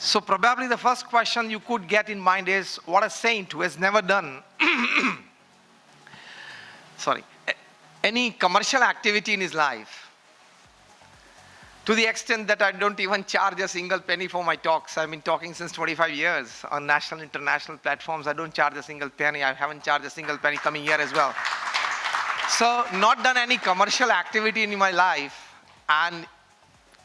So probably the first question you could get in mind is, what a saint who has never done any commercial activity in his life, to the extent that I don't even charge a single penny for my talks. I've been talking since 25 years on national, international platforms. I don't charge a single penny. I haven't charged a single penny coming here as well. So not done any commercial activity in my life. And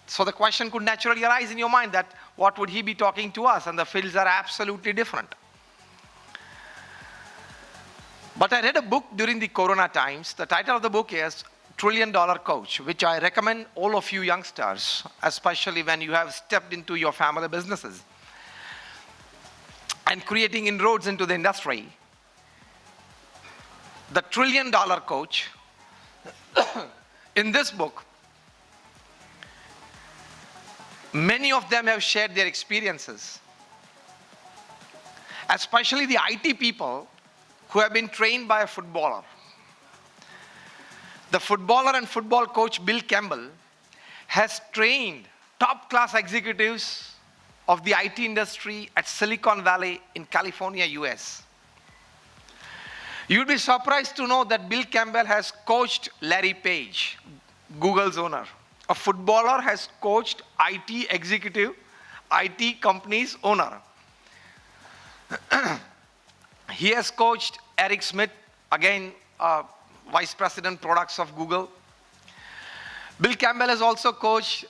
so the question could naturally arise in your mind that what would he be talking to us? And the fields are absolutely different. But I read a book during the Corona times. The title of the book is $1 Trillion Coach, which I recommend all of you youngsters, especially when you have stepped into your family businesses and creating inroads into the industry. The $1 Trillion Coach, in this book, many of them have shared their experiences, especially the IT people who have been trained by a footballer. The footballer and football coach Bill Campbell has trained top-class executives of the IT industry at Silicon Valley in California, US. You'll be surprised to know that Bill Campbell has coached Larry Page, Google's owner. A footballer has coached IT executive, IT company's owner. He has coached Eric Schmidt, again, Vice President Products of Google. Bill Campbell has also coached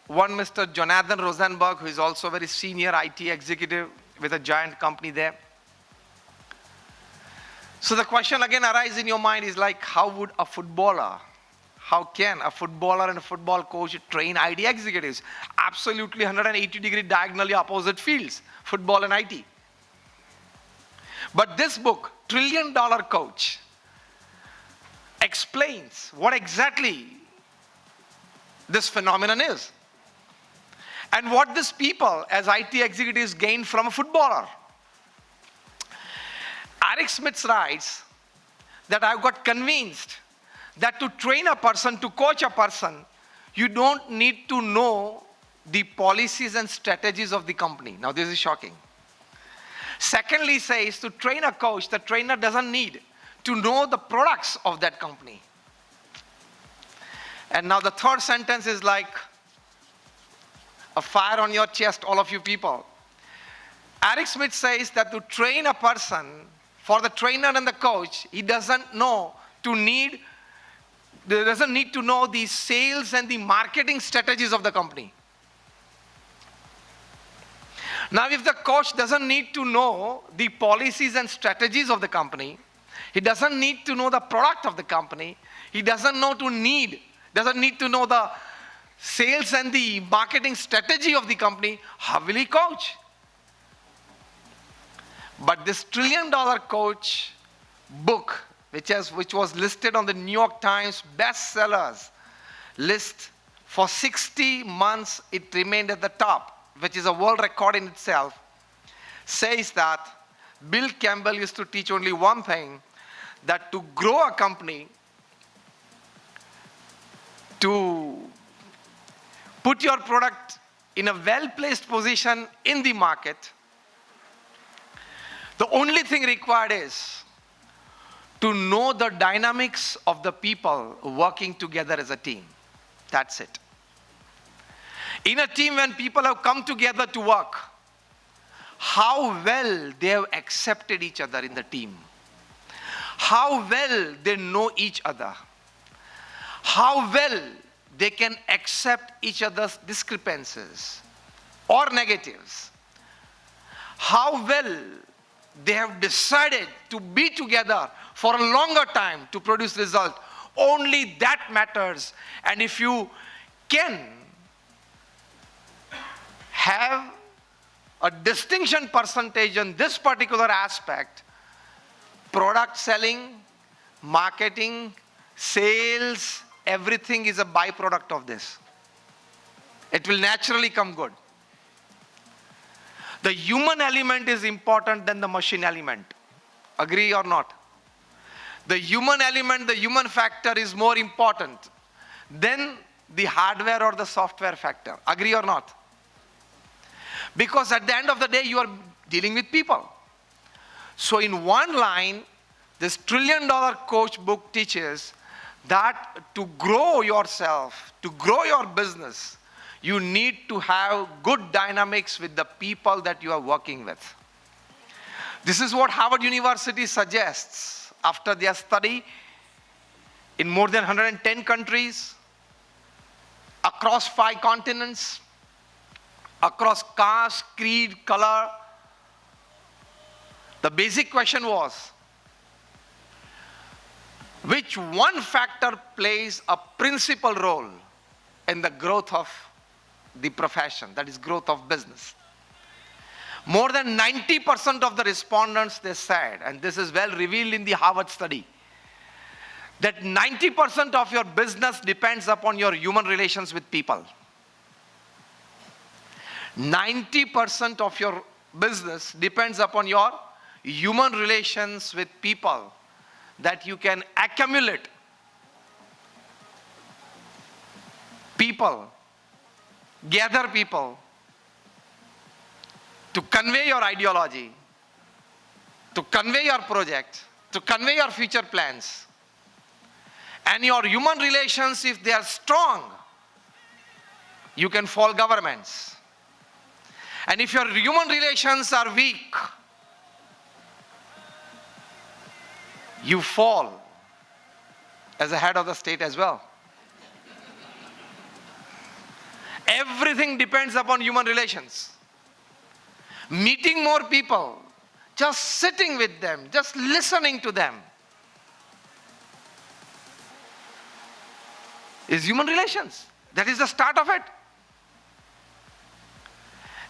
one Mr. Jonathan Rosenberg, who is also a very senior IT executive with a giant company there. So the question again arises in your mind is like, how can a footballer and a football coach train IT executives? Absolutely 180-degree diagonally opposite fields, football and IT. But this book, $1 Trillion Coach, explains what exactly this phenomenon is and what these people as IT executives gain from a footballer. Eric Schmidt writes that I've got convinced that to train a person, to coach a person, you don't need to know the policies and strategies of the company. Now this is shocking. Secondly, says to train a coach, the trainer doesn't need to know the products of that company. And now the third sentence is like a fire on your chest, all of you people. Eric Schmidt says that to train a person, for the trainer and the coach, he doesn't need to know the sales and the marketing strategies of the company. Now, if the coach doesn't need to know the policies and strategies of the company, he doesn't need to know the product of the company, he doesn't need to know the sales and the marketing strategy of the company, how will he coach? But this $1 Trillion Coach book, which was listed on the New York Times bestsellers list for 60 months, it remained at the top, which is a world record in itself, says that Bill Campbell used to teach only one thing, that to grow a company, to put your product in a well-placed position in the market, the only thing required is to know the dynamics of the people working together as a team. That's it. In a team, when people have come together to work, how well they have accepted each other in the team. How well they know each other. How well they can accept each other's discrepancies or negatives. How well they have decided to be together for a longer time to produce result. Only that matters. And if you can have a distinction percentage in this particular aspect, product selling, marketing, sales, everything is a byproduct of this. It will naturally come good. The human element is important than the machine element. Agree or not? The human element, the human factor is more important than the hardware or the software factor. Agree or not? Because at the end of the day, you are dealing with people. So in one line, this $1 trillion coach book teaches that to grow yourself, to grow your business, you need to have good dynamics with the people that you are working with. This is what Harvard University suggests after their study in more than 110 countries, across 5 continents, across caste, creed, color. The basic question was, which one factor plays a principal role in the growth of the profession, that is growth of business? More than 90% of the respondents, they said, and this is well revealed in the Harvard study, that 90% of your business depends upon your human relations with people. 90% of your business depends upon your human relations with people that you can accumulate. People, gather people to convey your ideology, to convey your project, to convey your future plans. And your human relations, if they are strong, you can fall governments. And if your human relations are weak, you fall as a head of the state as well. Everything depends upon human relations. Meeting more people, just sitting with them, just listening to them, is human relations. That is the start of it.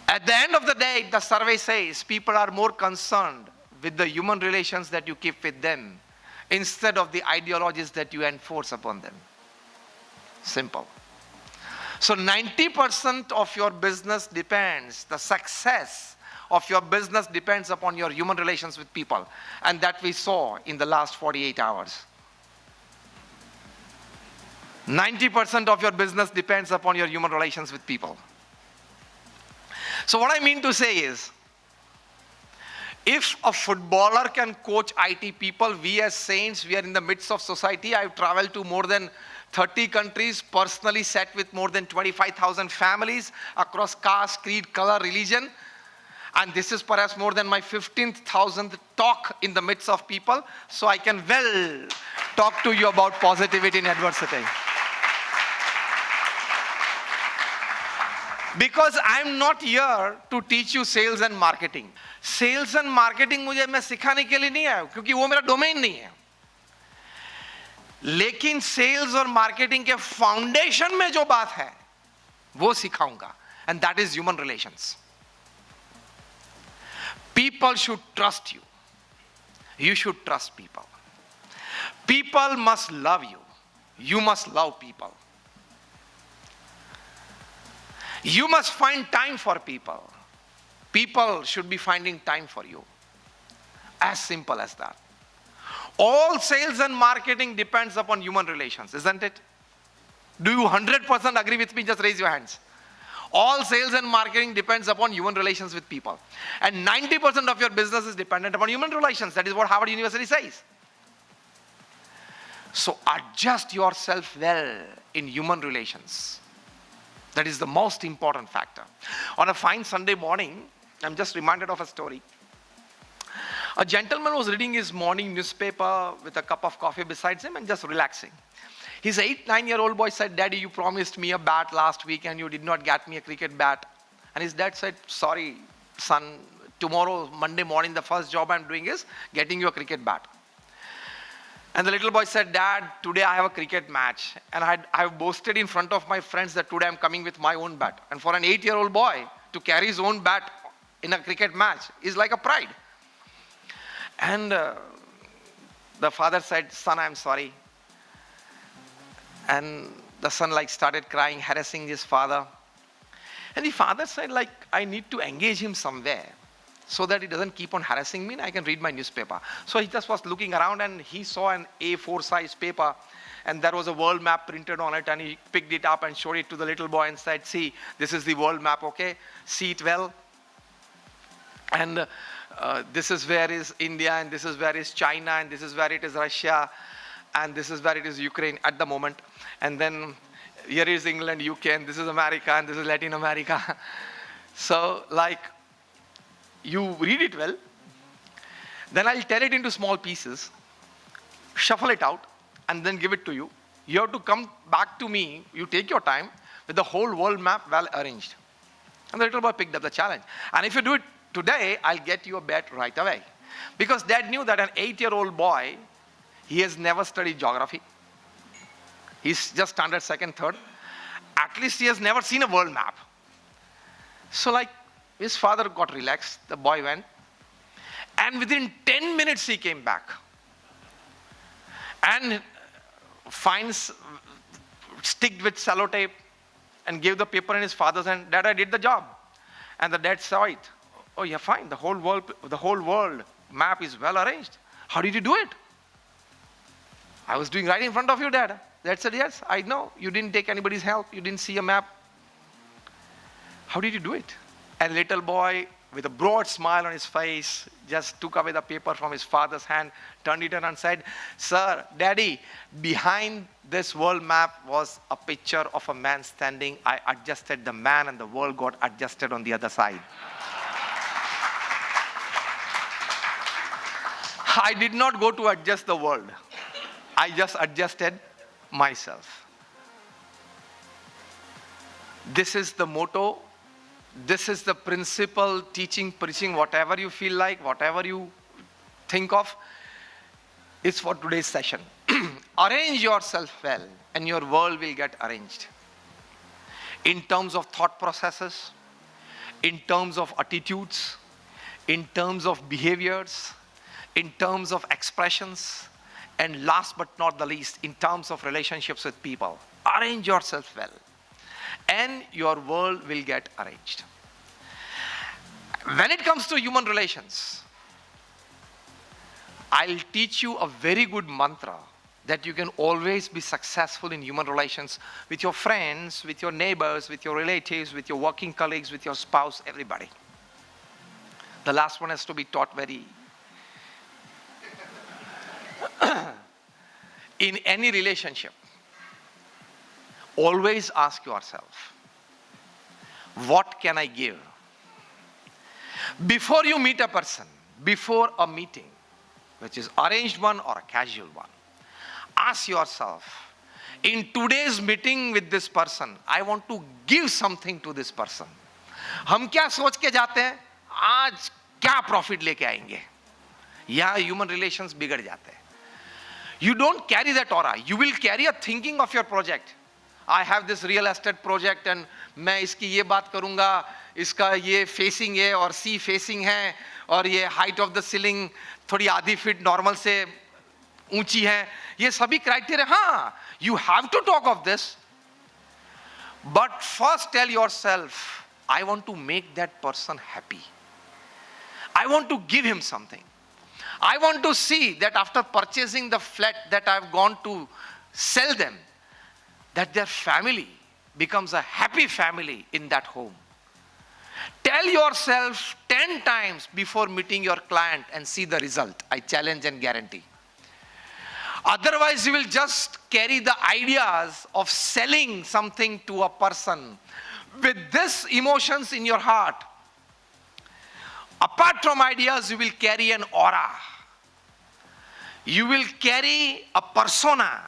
At the end of the day, the survey says people are more concerned with the human relations that you keep with them instead of the ideologies that you enforce upon them. Simple. So 90% of your business depends, the success of your business depends upon your human relations with people. And that we saw in the last 48 hours. 90% of your business depends upon your human relations with people. So what I mean to say is, if a footballer can coach IT people, we as saints, we are in the midst of society. I've traveled to more than 30 countries, personally sat with more than 25,000 families across caste, creed, color, religion. And this is perhaps more than my 15,000th talk in the midst of people. So I can well talk to you about positivity in adversity. Because I'm not here to teach you sales and marketing. Sales and marketing मुझे मैं सिखाने के लिए नहीं आया, क्योंकि वो मेरा डोमेन नहीं है. लेकिन सेल्स और मार्केटिंग के फाउंडेशन में जो बात है वो सिखाऊंगा, and that is human relations. People should trust you. You should trust people. People must love you. You must love people. You must find time for people. People should be finding time for you. As simple as that. All sales and marketing depends upon human relations, isn't it? Do you 100% agree with me? Just raise your hands. All sales and marketing depends upon human relations with people. And 90% of your business is dependent upon human relations. That is what Harvard University says. So adjust yourself well in human relations. That is the most important factor. On a fine Sunday morning, I'm just reminded of a story. A gentleman was reading his morning newspaper with a cup of coffee beside him and just relaxing. His 8-9-year-old boy said, "Daddy, you promised me a bat last week and you did not get me a cricket bat." And his dad said, "Sorry, son, tomorrow, Monday morning, the first job I'm doing is getting you a cricket bat." And the little boy said, "Dad, today I have a cricket match. And I have boasted in front of my friends that today I'm coming with my own bat." And for an 8-year-old boy to carry his own bat in a cricket match is like a pride. And the father said, "Son, I'm sorry." And the son started crying, harassing his father. And the father said, "I need to engage him somewhere so that he doesn't keep on harassing me and I can read my newspaper." So he just was looking around and he saw an A4 size paper and there was a world map printed on it, and he picked it up and showed it to the little boy and said, "See, this is the world map, okay? See it well." And this is where is India, and this is where is China, and this is where it is Russia, and this is where it is Ukraine at the moment. And then here is England, UK, and this is America, and this is Latin America. So like, you read it well, then I'll tear it into small pieces, shuffle it out, and then give it to you. You have to come back to me, you take your time, with the whole world map well arranged. And the little boy picked up the challenge. And if you do it today, I'll get you a bet right away. Because Dad knew that an 8-year-old boy, he has never studied geography. He's just standard second, third. At least he has never seen a world map. So like, his father got relaxed, the boy went. And within 10 minutes he came back. And finds, sticked with sellotape, and gave the paper in his father's hand. Dad, I did the job. And the dad saw it. Oh, yeah, fine. The whole world map is well arranged. How did you do it? I was doing right in front of you, Dad. Dad said, yes, I know. You didn't take anybody's help. You didn't see a map. How did you do it? And little boy, with a broad smile on his face, just took away the paper from his father's hand, turned it around and said, Sir, Daddy, behind this world map was a picture of a man standing. I adjusted the man and the world got adjusted on the other side. I did not go to adjust the world. I just adjusted myself. This is the motto. This is the principle, teaching, preaching, whatever you feel like, whatever you think of. It's for today's session. Arrange yourself well and your world will get arranged. In terms of thought processes, in terms of attitudes, in terms of behaviors, in terms of expressions, and last but not the least, in terms of relationships with people. Arrange yourself well, and your world will get arranged. When it comes to human relations, I'll teach you a very good mantra that you can always be successful in human relations with your friends, with your neighbors, with your relatives, with your working colleagues, with your spouse, everybody. The last one has to be taught very in any relationship. Always ask yourself, what can I give? Before you meet a person, before a meeting, which is arranged one or a casual one, ask yourself, in today's meeting with this person, I want to give something to this person. हम क्या सोच के जाते हैं? आज क्या profit लेके आएंगे? यहाँ human relations बिगड़ जाते हैं. You don't carry that aura. You will carry a thinking of your project. I have this real estate project and मैं इसकी ये बात करूँगा, इसका ये facing है और C facing है और ये height of the ceiling थोड़ी आधी फीट नॉर्मल से ऊंची है. ये सभी criteria, हाँ, you have to talk of this. But first tell yourself, I want to make that person happy. I want to give him something. I want to see that after purchasing the flat that I've gone to sell them, that their family becomes a happy family in that home. Tell yourself 10 times before meeting your client and see the result. I challenge and guarantee. Otherwise, you will just carry the ideas of selling something to a person with these emotions in your heart. Apart from ideas, you will carry an aura. You will carry a persona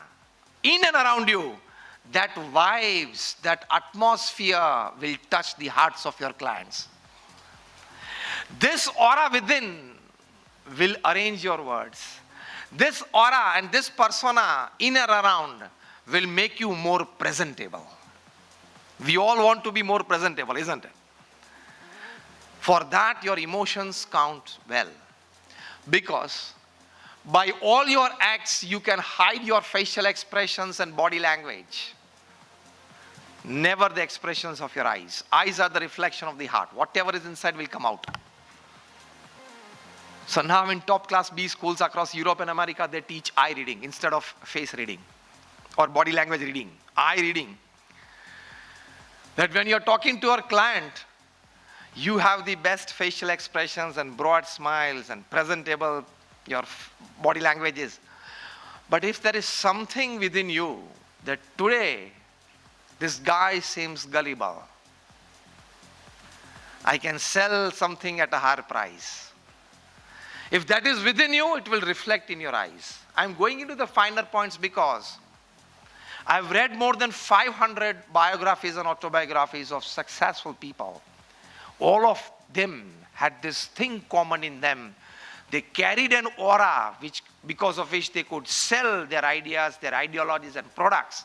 in and around you. That vibes, that atmosphere will touch the hearts of your clients. This aura within will arrange your words. This aura and this persona in and around will make you more presentable. We all want to be more presentable, isn't it? For that, your emotions count well. Because by all your acts, you can hide your facial expressions and body language. Never the expressions of your eyes. Eyes are the reflection of the heart. Whatever is inside will come out. So now in top class B schools across Europe and America, they teach eye reading instead of face reading or body language reading. Eye reading. That when you're talking to your client, You have the best facial expressions and broad smiles and presentable, your body language is. But if there is something within you that today, this guy seems gullible, I can sell something at a higher price. If that is within you, it will reflect in your eyes. I'm going into the finer points because I've read more than 500 biographies and autobiographies of successful people. All of them had this thing common in them. They carried an aura because of which they could sell their ideas, their ideologies and products.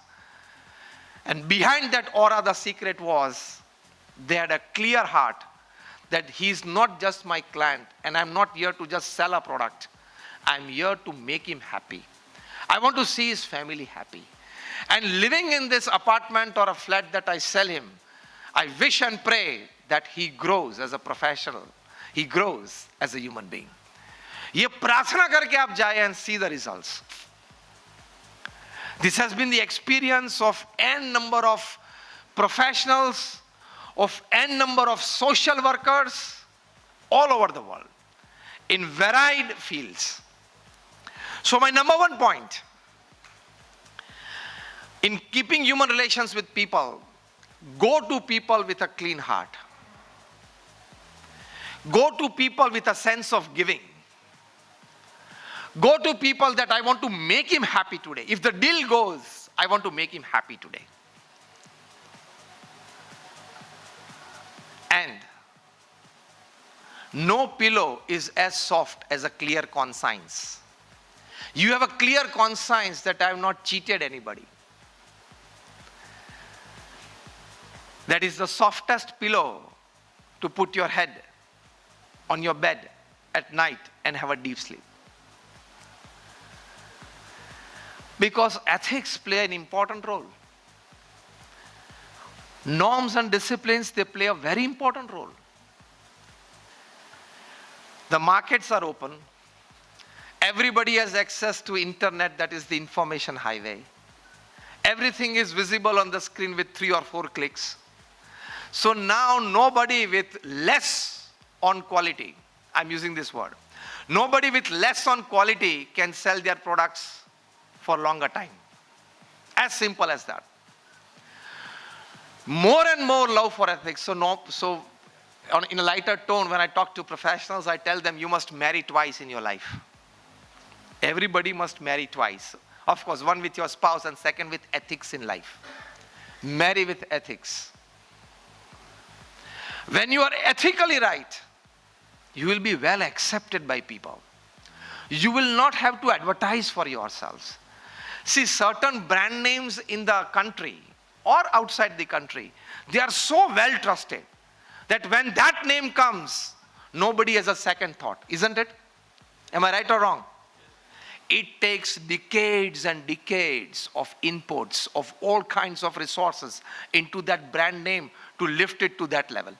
And behind that aura, the secret was they had a clear heart that he's not just my client and I'm not here to just sell a product. I'm here to make him happy. I want to see his family happy. And living in this apartment or a flat that I sell him, I wish and pray that he grows as a professional. He grows as a human being. ये प्रार्थना करके आप जाए and see the results. This has been the experience of n number of professionals, of n number of social workers all over the world in varied fields. So my number one point in keeping human relations with people, go to people with a clean heart. Go to people with a sense of giving. Go to people that I want to make him happy today. If the deal goes, I want to make him happy today. And no pillow is as soft as a clear conscience. You have a clear conscience that I have not cheated anybody. That is the softest pillow to put your head on your bed at night and have a deep sleep. Because ethics play an important role. Norms and disciplines, they play a very important role. The markets are open. Everybody has access to internet, that is the information highway. Everything is visible on the screen with 3 or 4 clicks. So now nobody with less on quality, I'm using this word, nobody with less on quality can sell their products for longer time. As simple as that. More and more love for ethics. In a lighter tone, when I talk to professionals, I tell them you must marry twice in your life. Everybody must marry twice. Of course, one with your spouse and second with ethics in life. Marry with ethics. When you are ethically right, you will be well accepted by people. You will not have to advertise for yourselves. See, certain brand names in the country or outside the country, they are so well trusted that when that name comes, nobody has a second thought, isn't it? Am I right or wrong? It takes decades and decades of inputs of all kinds of resources into that brand name to lift it to that level.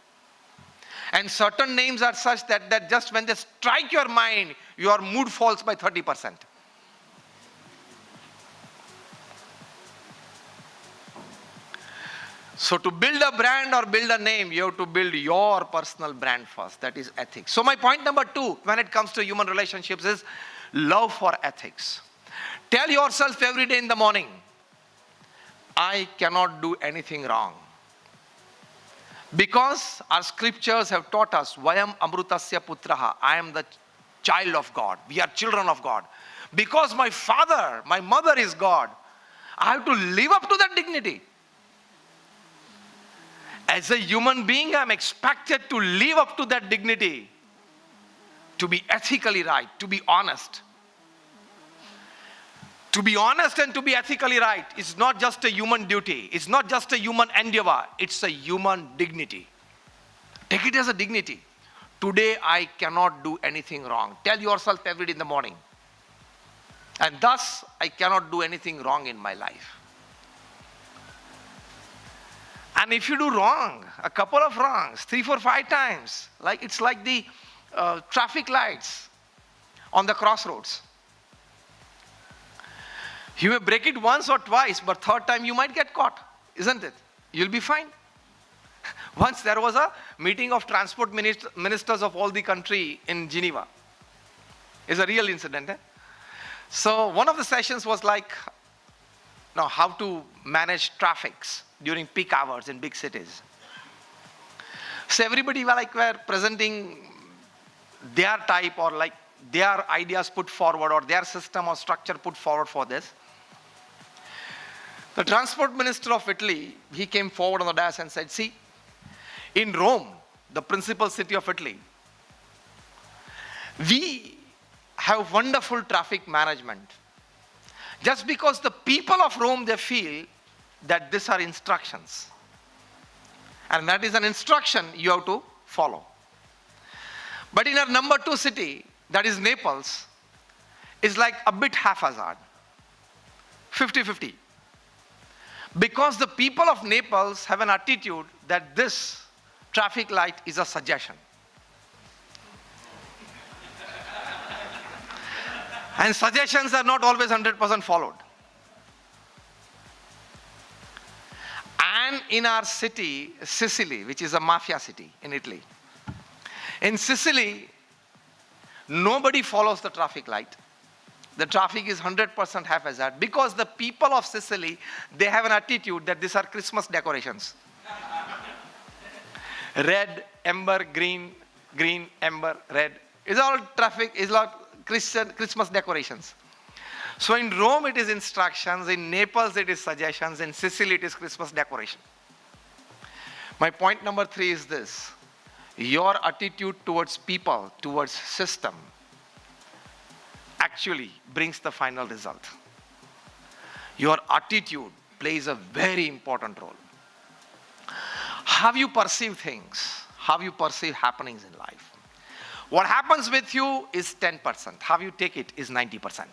And certain names are such that just when they strike your mind, your mood falls by 30%. So to build a brand or build a name, you have to build your personal brand first. That is ethics. So my point number 2 when it comes to human relationships is love for ethics. Tell yourself every day in the morning, I cannot do anything wrong. Because our scriptures have taught us, Vayam Amrutasya Putraha, I am the child of God. We are children of God. Because my father, my mother is God, I have to live up to that dignity. As a human being, I am expected to live up to that dignity. To be ethically right, to be honest. To be honest and to be ethically right is not just a human duty. It's not just a human endeavor. It's a human dignity. Take it as a dignity. Today I cannot do anything wrong. Tell yourself every day in the morning. And thus I cannot do anything wrong in my life. And if you do wrong, a couple of wrongs, 3, 4, 5 times, it's like the traffic lights on the crossroads. You may break it once or twice, but third time you might get caught, isn't it? You'll be fine. Once there was a meeting of transport ministers of all the country in Geneva. It's a real incident. So one of the sessions was like, now how to manage traffics during peak hours in big cities. So everybody were presenting their type or like their ideas put forward or their system or structure put forward for this. The transport minister of Italy, he came forward on the dais and said, see, in Rome, the principal city of Italy, we have wonderful traffic management. Just because the people of Rome, they feel that these are instructions. And that is an instruction you have to follow. But in our number 2 city, that is Naples, is like a bit haphazard. 50-50. Because the people of Naples have an attitude that this traffic light is a suggestion. And suggestions are not always 100% followed. And in our city, Sicily, which is a mafia city in Italy. In Sicily, nobody follows the traffic light. The traffic is 100% haphazard because the people of Sicily, they have an attitude that these are Christmas decorations. Red, amber, green, green, amber, red. It's all traffic, it's all Christmas decorations. So in Rome it is instructions, in Naples it is suggestions, in Sicily it is Christmas decoration. My point number 3 is this. Your attitude towards people, towards system, actually brings the final result. Your attitude plays a very important role. How you perceive things, how you perceive happenings in life. What happens with you is 10%. How you take it is 90%.